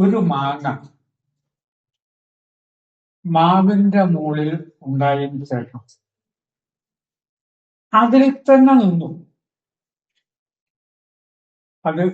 ഒരു മാങ്ങ മാവിന്റെ മുകളിൽ ഉണ്ടായതിനു ശേഷം അതിൽ തന്നെ നിന്നു. അത്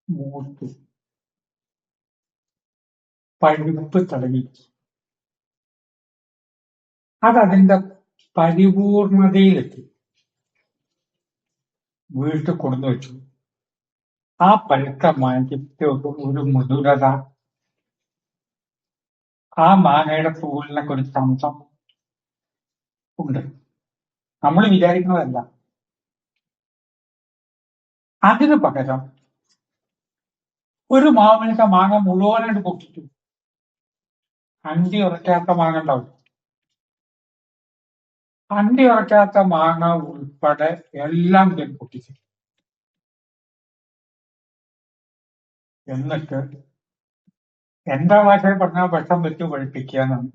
മൂത്തു, പഴുപ്പ് തുടങ്ങി. അതതിന്റെ പരിപൂർണതയിലെത്തി. വീട്ടിൽ കൊണ്ടു വെച്ചു. ആ പഴുത്ത മാങ്ങയ്ക്ക് ഒരു മധുരത, ആ മാങ്ങയുടെ പൂവിനൊക്കെ ഒരു ചന്തം ഉണ്ട്. നമ്മൾ വിചാരിക്കുന്നതല്ല. അതിനു പകരം ഒരു മാവിനത്തെ മാങ്ങ മുഴുവനായിട്ട് പൊട്ടിച്ചു. അണ്ടി ഉറക്കാത്ത മാങ്ങ ഉണ്ടാവും. അണ്ടി ഉറക്കാത്ത മാങ്ങ ഉൾപ്പെടെ എല്ലാം പൊട്ടിച്ചു. എന്നിട്ട് എന്താ ഭാഷയിൽ പറഞ്ഞാൽ വിഷം വെച്ച് പഴിപ്പിക്കാന്നാണ്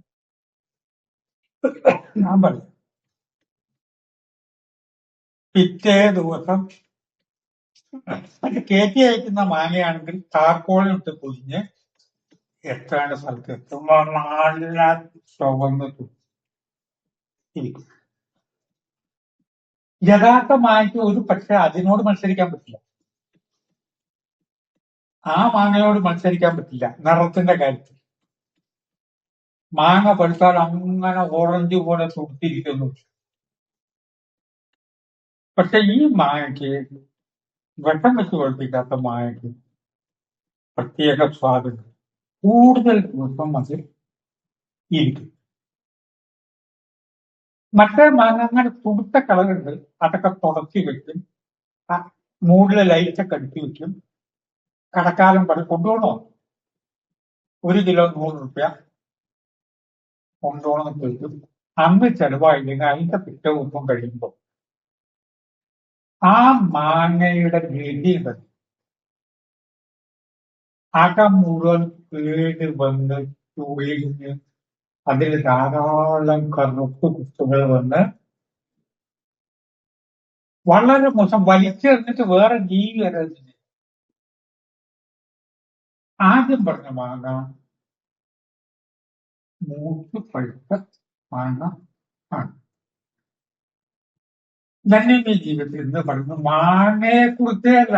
ഞാൻ പറയും. പിറ്റേ ദിവസം അത് കയറ്റി അയക്കുന്ന മാങ്ങയാണെങ്കിൽ താർക്കോളിട്ട് പൊതിഞ്ഞ് എത്തേണ്ട സ്ഥലത്ത് എത്തുമ്പോ നല്ല ചുവന്ന് ഇരിക്കും. യഥാർത്ഥ മാങ്ങയ്ക്ക് ഒരു പക്ഷെ അതിനോട് മത്സരിക്കാൻ പറ്റില്ല. ആ മാങ്ങയോട് മത്സരിക്കാൻ പറ്റില്ല നിറത്തിന്റെ കാര്യത്തിൽ. മാങ്ങ പഴുത്താൽ അങ്ങനെ ഓറഞ്ച് പോലെ തുടുത്തിരിക്കുന്നു. പക്ഷെ ഈ മാങ്ങയ്ക്ക്, വിഷം വെച്ച് പഴുപ്പിക്കാത്ത മാങ്ങയ്ക്ക് പ്രത്യേക സ്വാദുണ്ട്. കൂടുതൽ ദിവസം അതിൽ ഇരിക്കും. മറ്റേ മാങ്ങ അങ്ങനെ തുടുത്ത കളറുണ്ട്. അതൊക്കെ തുടച്ചു വെക്കും, മൂടിലെ ലൈറ്റൊക്കെ അടുക്കി വെക്കും. കടക്കാരൻ കൊണ്ടുപോകണോ 1 കിലോ 100 രൂപ കൊണ്ടുപോകണമെന്ന് ചോദിക്കും. അന്ന് ചെലവായില്ലെങ്കിൽ അതിന്റെ പിറ്റേ ദിവസം കഴിയുമ്പോൾ ആ മാങ്ങയുടെ ഗതി അകം മുഴുവൻ കേട് വന്ന് ചുളിഞ്ഞ് അതിൽ ധാരാളം കറുപ്പ് കുത്തുകൾ വന്ന് വളരെ മോശം, വലിച്ചെറിഞ്ഞിട്ട് വേറെ ജീവി വരരുത്. ആദ്യം പറഞ്ഞ മാങ്ങ മൂത്ത് പഴുത്ത മാങ്ങ ആണ്. ദൈനംദിന ജീവിതത്തിൽ എന്ന് പറയുന്നത് മാങ്ങയെ കുറിച്ചല്ല.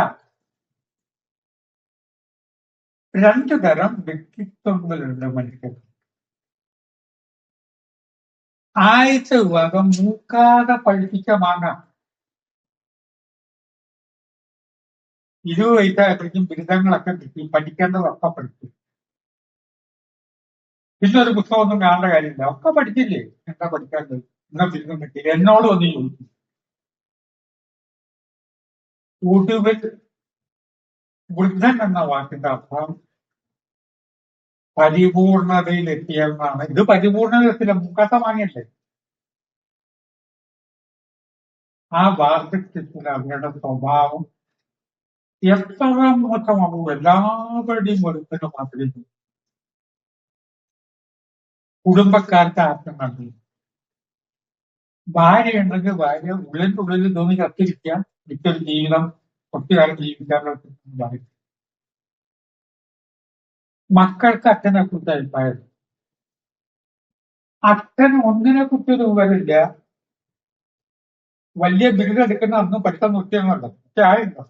2 തരം വ്യക്തിത്വങ്ങളുണ്ട് മനുഷ്യർ. ആദ്യത്തെ വിഭാഗം മൂക്കാതെ പഴുപ്പിച്ച മാങ്ങ. 20 വയസ്സായപ്പോഴേക്കും ബിരുദങ്ങളൊക്കെ കിട്ടി, പഠിക്കേണ്ടതൊക്കെ പഠിച്ചു. പിന്നെ ഒരു പുസ്തകമൊന്നും കാണേണ്ട കാര്യമില്ല, ഒക്കെ പഠിച്ചില്ലേ, എന്താ പഠിക്കാത്തത്, എന്നാ ബിരുദം കിട്ടി. എന്നോട് ഒന്ന് ചോദിച്ചു. ഒടുവിൽ വൃദ്ധൻ എന്ന വാക്കിന്റെ അർത്ഥം പരിപൂർണതയിലെത്തിയെന്നാണ്. ഇത് പരിപൂർണതയിലെത്തില്ല, മൂക്കാത്ത മാങ്ങയല്ലേ. ആ വാർദ്ധക്യത്തിൽ അവരുടെ സ്വഭാവം എത്ര മോശമാകും. എല്ലാവരുടെയും വെറുപ്പിന് മാത്രമേ കുടുംബക്കാർക്ക് ആർക്കും കണ്ടു. ഭാര്യ ഉണ്ടെങ്കിൽ ഭാര്യ ഉള്ളിൻ്റെ ഉള്ളിൽ തോന്നി കത്തിരിക്കാൻ മറ്റൊരു ജീവിതം ഒത്തുകാലം ജീവിക്കാനുള്ള ഭാര്യ. മക്കൾക്ക് അച്ഛനെ കുറിച്ച് അഭിപ്രായം. അച്ഛൻ ഒന്നിനെ കുറിച്ച് ഒരു വിവരമില്ല. വലിയ ബിരുദം എടുക്കുന്ന അന്ന് പെട്ടെന്ന് ഒറ്റയുണ്ടോ, പക്ഷെ ആയുണ്ടോ.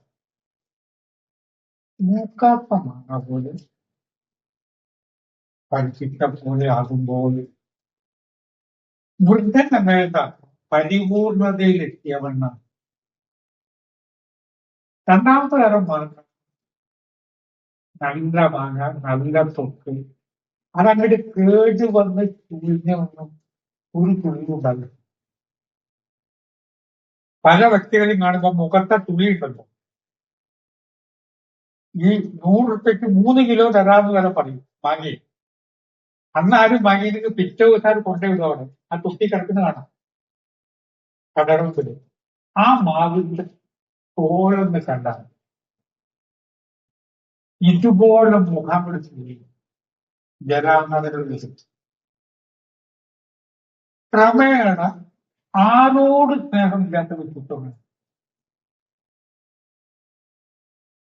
മൂക്കാത്ത മാങ്ങ പോലെ പഠിപ്പിച്ച പോലെ ആകുമ്പോൾ വൃദ്ധൻ എന്ന പരിപൂർണതയിലെത്തിയവണ്ണാണ്. രണ്ടാമത്തെ തരം മാങ്ങ നല്ല മാങ്ങ, നല്ല തൊക്ക്, അതങ്ങോട്ട് കേട് വന്ന് ചുഴിഞ്ഞൊന്നും ഒരു തുള്ളിയുണ്ടല്ലോ. പല വ്യക്തികളെയും കാണുമ്പോൾ മുഖത്തെ തുള്ളിയുണ്ടല്ലോ. ഈ 100 രൂപയ്ക്ക് 3 കിലോ തരാമെന്ന് വരെ പറയും വാങ്ങി. അന്ന് ആരും വാങ്ങിയിട്ട് പിറ്റേ ദിവസം കൊണ്ടുവിടുവാണ്. ആ തുട്ടി കിടക്കുന്ന കാണാം കടറത്തില്. ആ മാവിന്റെ തോളെന്ന് കണ്ടാൽ ഇതുപോലെ മുഖം പിടിച്ച് ജനാന്നതിനെ വിളിച്ചു. ക്രമേണ ആരോട് സ്നേഹമില്ലാത്ത വ്യക്തിത്വമാണ്.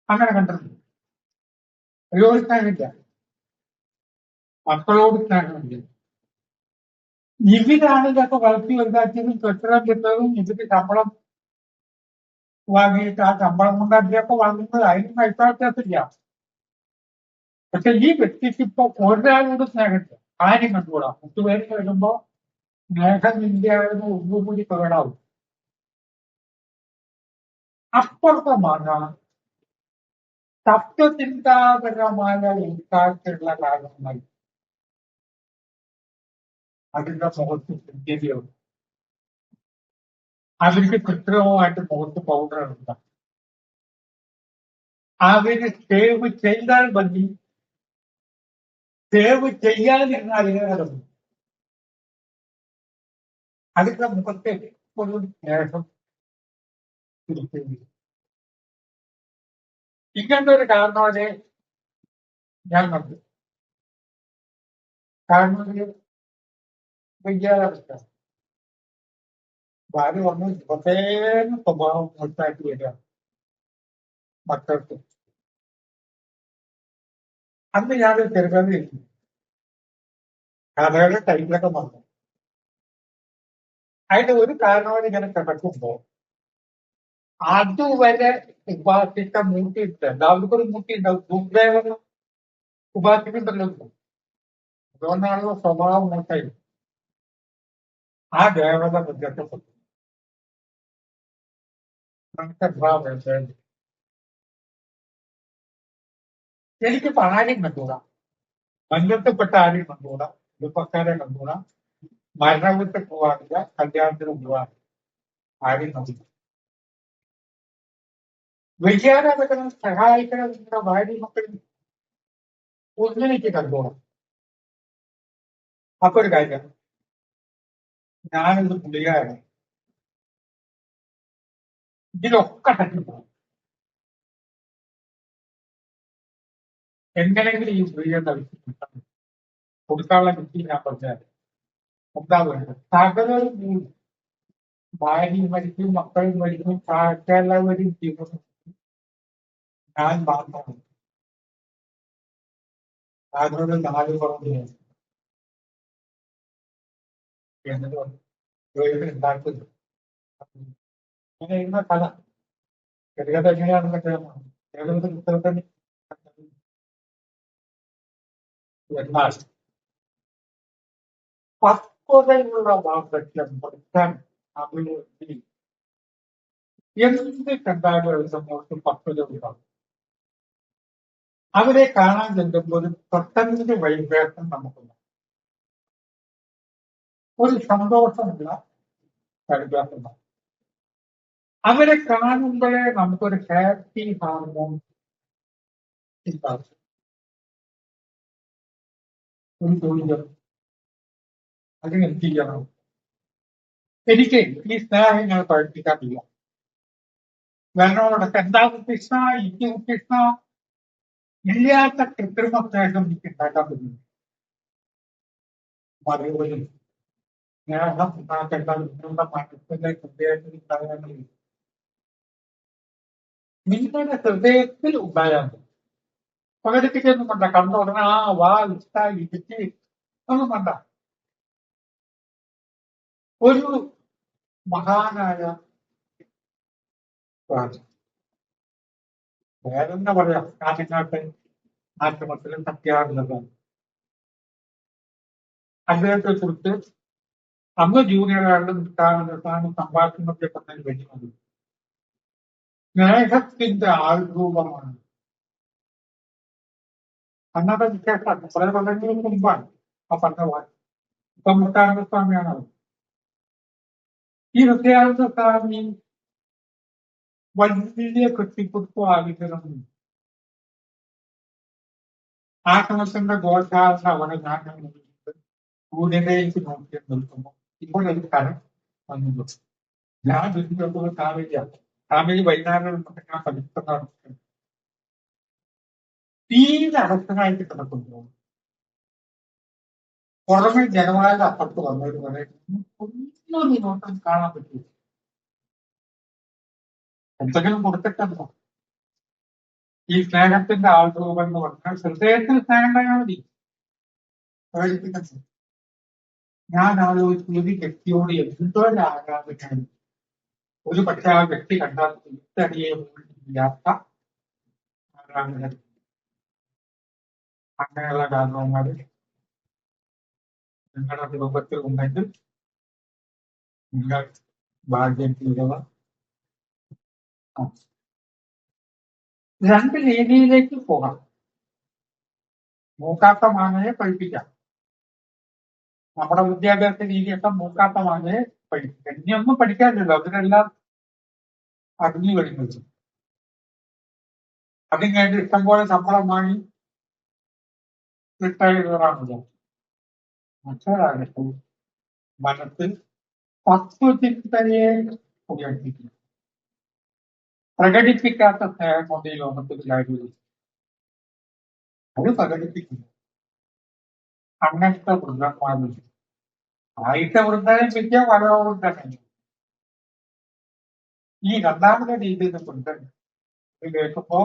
അങ്ങനെ കണ്ടിട്ടുണ്ട്. പ്രയോജനമില്ല. മക്കളോട് സ്നേഹമില്ല. ഇവരാണ് ഇതൊക്കെ വളർത്തി വലുതാക്കിയതും കെട്ടിടം കിട്ടതും ഇതിന് ശമ്പളം വാങ്ങിയിട്ട് ആ ശമ്പളം കൊണ്ട് അതിലൊക്കെ വളർന്നത്. അതിന് പൈസ വ്യത്യാസമില്ല. പക്ഷെ ഈ വ്യക്തിക്ക് ഇപ്പൊ ഒരാളോട് സ്നേഹമില്ല. ആരും കണ്ടുകൂടാ. 10 പേര് വരുമ്പോ സ്നേഹം ഇന്ത്യയുടെ ഒന്നുകൂടി പ്രകടമാവും. അപ്പുറത്തെ മാന തത്വചിന്താപരമായ ഉൾക്കാഴ്ചയുള്ള കാരണങ്ങൾ അതിന്റെ മുഖത്ത് ചിന്തിക്കുകയുള്ളൂ. അവർക്ക് കൃത്രിമമായിട്ട് മുഖത്ത് പൗഡർ ഉണ്ടാകും. അവര് സേവ് ചെയ്താൽ മതി, സേവ് ചെയ്യാതിരുന്നാൽ ഏറെ. അതിന്റെ മുഖത്തെ ഒരു സ്നേഹം തിരിച്ചേണ്ടി. ഇങ്ങനത്തെ ഒരു കാരണവരെ ഞാൻ കണ്ടു. കാരണവര് വയ്യാതെ ഭാര്യ വന്ന് ദിവസേന സ്വഭാവം മോശമായിട്ട് വരിക മക്കൾക്ക്. അന്ന് ഞാനൊരു ചെറുകഥ എഴുതി. കഥയുടെ ടൈറ്റിലൊക്കെ വന്നു. അതിന്റെ ഒരു കാരണവര് ഇങ്ങനെ കിടക്കുമ്പോ അതുവരെ ഉപാസിച്ച മൂട്ടിയിട്ട് എല്ലാവർക്കും ഒരു മൂട്ടി ഉണ്ടാവും. ദുർദേവത ഉപാസിക്കുന്നുണ്ടല്ലോ. അതുകൊണ്ടാണല്ലോ സ്വഭാവം മോശമായി. ആ ദേവത പ്രത്യക്ഷപ്പെട്ടു. എനിക്ക് ആരും കണ്ടുകൂടാ. ബന്ധപ്പെട്ട ആരും കണ്ടുകൂടാ. കുടുംബക്കാരെ കണ്ടുകൂടാ. മരണവിട്ട് പോകാറില്ല. കല്യാണത്തിന് പോകാറില്ല. ആരും കണ്ടില്ല. വിദ്യാലയത്തിന് സഹായിക്കണം നിങ്ങളുടെ ഭാര്യ മക്കളിൽ ഒന്നിലേക്ക് കണ്ടുകൂടാം. അപ്പൊ ഒരു കാര്യം, ഞാനൊരു പുള്ളികാരൻ ഇതിലൊക്കെ തട്ടിപ്പോകും. എങ്ങനെയെങ്കിലും ഈ സ്ത്രീകളുടെ വിഷയം കൊടുക്കാനുള്ള വിഷയം ഞാൻ പറഞ്ഞാൽ എന്താ വേണ്ടത്? സകലരും കൂടും. ഭാര്യയും മരിക്കും, മക്കളും മരിക്കും, എല്ലാവരും ജീവിതം. ഞാൻ മാത്രമാണ് അതിനോട് 4 പറഞ്ഞു എന്നതുകൊണ്ട് ഉണ്ടാക്കുന്നത്. അങ്ങനെ ഇരുന്ന കഥ ചെറുകഥ എങ്ങനെയാണെന്നൊക്കെ ഏതൊരു പുസ്തകത്തിന്. എന്നാൽ പക്വതയുള്ള വാർദ്ധക്യം പഠിക്കാൻ അഭിവൃദ്ധി എന്ത് കണ്ടാലും ഒരു സമൂഹത്തിൽ പക്വത ഉണ്ടാകും. അവരെ കാണാൻ ചെല്ലുമ്പോൾ ഒരു പെട്ടെന്ന് വൈബ്രേഷൻ നമുക്കുണ്ട്. ഒരു സന്തോഷമുള്ള വൈബ്രേഷൻ. അവരെ കാണുമ്പോഴേ നമുക്കൊരു ഹാപ്പി ഹാർമോൺ ഉണ്ടാകും. ഒരു തൊഴിലും അതിന് എന്ത് ചെയ്യണം? എനിക്ക് ഈ സ്നേഹങ്ങൾ പഠിപ്പിക്കാറില്ല. വേണോടൊക്കെ എന്താ കൃഷ്ണ, എനിക്ക് കൃഷ്ണ ഇല്ലാത്ത കൃത്രിമ സ്നേഹം എനിക്ക് ഉണ്ടാക്കാൻ പറ്റുന്നു. മറുപടി സ്നേഹം ഉണ്ടാക്കേണ്ട നിങ്ങളുടെ മനസ്സിന്റെ ഹൃദയത്തിൽ ഉണ്ടാകാൻ നിങ്ങളുടെ ഹൃദയത്തിൽ ഉണ്ടായാൽ മതി. പകരത്തിക്കൊന്നും വേണ്ട. കണ്ട ഉടനെ ആ വാ ഇഷ്ടായി ഇടിച്ച് ഒന്നും വേണ്ട. ഒരു മഹാനായ വേറെന്താ പറയാ, കാഞ്ഞങ്ങാട്ട് ആശ്രമത്തിലും സത്യാഗ്രഹം. അദ്ദേഹത്തെ കുറിച്ച് അന്ന് ജൂനിയറുകളുടെ നിർത്താനും സംഭാഷണത്തെ പറ്റി വരുന്നത് സ്നേഹത്തിന്റെ ആൾരൂപമാണ്. അന്നത്തെ വിശേഷം കുറെ കൊല്ലങ്ങൾക്ക് മുമ്പാണ് ആ പറഞ്ഞ വാക്ക്. ഇപ്പൊ മുത്താനന്ദ സ്വാമിയാണ് അത്. ഈ നിത്യാനന്ദ സ്വാമി വലിയ കെട്ടിപ്പുറത്തോ ആഗ്രഹം. ആശ്രമത്തിന്റെ ഗോശാല അവിടെ ഞാൻ സൂര്യയിലേക്ക് നോക്കി നിൽക്കുമ്പോൾ ഇപ്പോൾ ഒരു കരം വന്നു. ഞാൻ വീട്ടിലുള്ള കാവേരിയാണ്. കാവേരി വൈകുന്നേരം ഞാൻ പഠിക്കുന്ന തീരെ അടക്കമായിട്ട് കിടക്കുന്നു. പുറമെ ജനവായ അപ്പുറത്ത് വന്നവര് പറയുന്നത് ഒന്നും നോട്ടം കാണാൻ പറ്റില്ല. എന്തെങ്കിലും കൊടുത്തിട്ടുണ്ടോ? ഈ സ്നേഹത്തിന്റെ ആൾരൂപം എന്ന് പറഞ്ഞാൽ ഹൃദയത്തിൽ സ്നേഹം ഉണ്ടായാൽ മതി. പ്രകടിപ്പിക്കുന്നത്. ഞാൻ ആലോചിച്ചു ഒരു വ്യക്തിയോട് എന്തോ ഒരു ആരാധനയാണ്. ഒരു പക്ഷെ ആ വ്യക്തി കണ്ടാൽ തിരിച്ചറിയെ ഇല്ലാത്ത ആരാധന. അങ്ങനെയുള്ള കാരണവന്മാര് നിങ്ങളുടെ കുടുംബത്തിൽ ഉണ്ടെങ്കിൽ നിങ്ങൾ ഭാഗ്യം ചെയ്തവർ. രണ്ട് രീതിയിലേക്ക് പോകാം. മൂക്കാത്ത മാങ്ങയെ പഠിപ്പിക്കാം. നമ്മുടെ വിദ്യാഭ്യാസ രീതിയൊക്കെ മൂക്കാത്ത മാങ്ങയെ പഠിപ്പിക്കാം. ഇനിയൊന്നും പഠിക്കാനില്ലല്ലോ, അതിനെല്ലാം അറിഞ്ഞു കഴിഞ്ഞു. അതിന് വേണ്ടി ഇഷ്ടംപോലെ ശമ്പളം വാങ്ങി റിട്ടയറാണല്ലോ. മറ്റൊരാകട്ടെ മനസ്സിൽ തത്വചിന്തയെ ഉപയോഗിക്കുന്നു. പ്രകടിപ്പിക്കാത്ത സ്നേഹം കൊണ്ട് ഈ ലോകത്തിൽ കാര്യമില്ല. അത് പ്രകടിപ്പിക്കുന്നു. അങ്ങനത്തെ വൃദ്ധന്മാരില്ല. ആദ്യത്തെ വൃദ്ധനെ പറ്റിയ പലരോടും തന്നെ. ഈ രണ്ടാമത്തെ രീതിയിൽ വൃദ്ധൻ ഇത് കേൾക്കുമ്പോ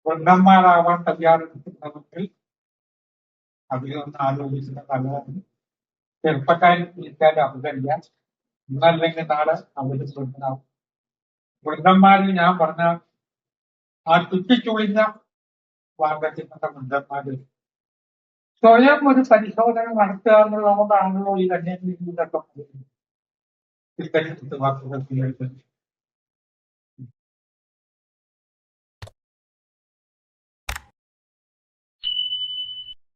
വൃദ്ധന്മാരാവാൻ തയ്യാറെടുക്കുന്നവർക്ക് അതിലൊന്ന് ആലോചിക്കുന്ന നല്ലതാണ്. ചെറുപ്പക്കാരിൽ വിളിച്ചാൽ അവതല്ല, ഇന്നല്ലെങ്കിൽ നാളെ അവര് വൃദ്ധനാവും. വൃദ്ധന്മാരിൽ ഞാൻ പറഞ്ഞ ആ ചുറ്റിച്ചുളിഞ്ഞ വാർദ്ധക്യത്തിന്റെ വൃദ്ധന്മാരിൽ സ്വയം ഒരു പരിശോധന നടത്തുക എന്നുള്ളതുകൊണ്ടാണല്ലോ ഈ കന്യാസ്ത്രീ ഇതൊക്കെ വാർത്തകൾ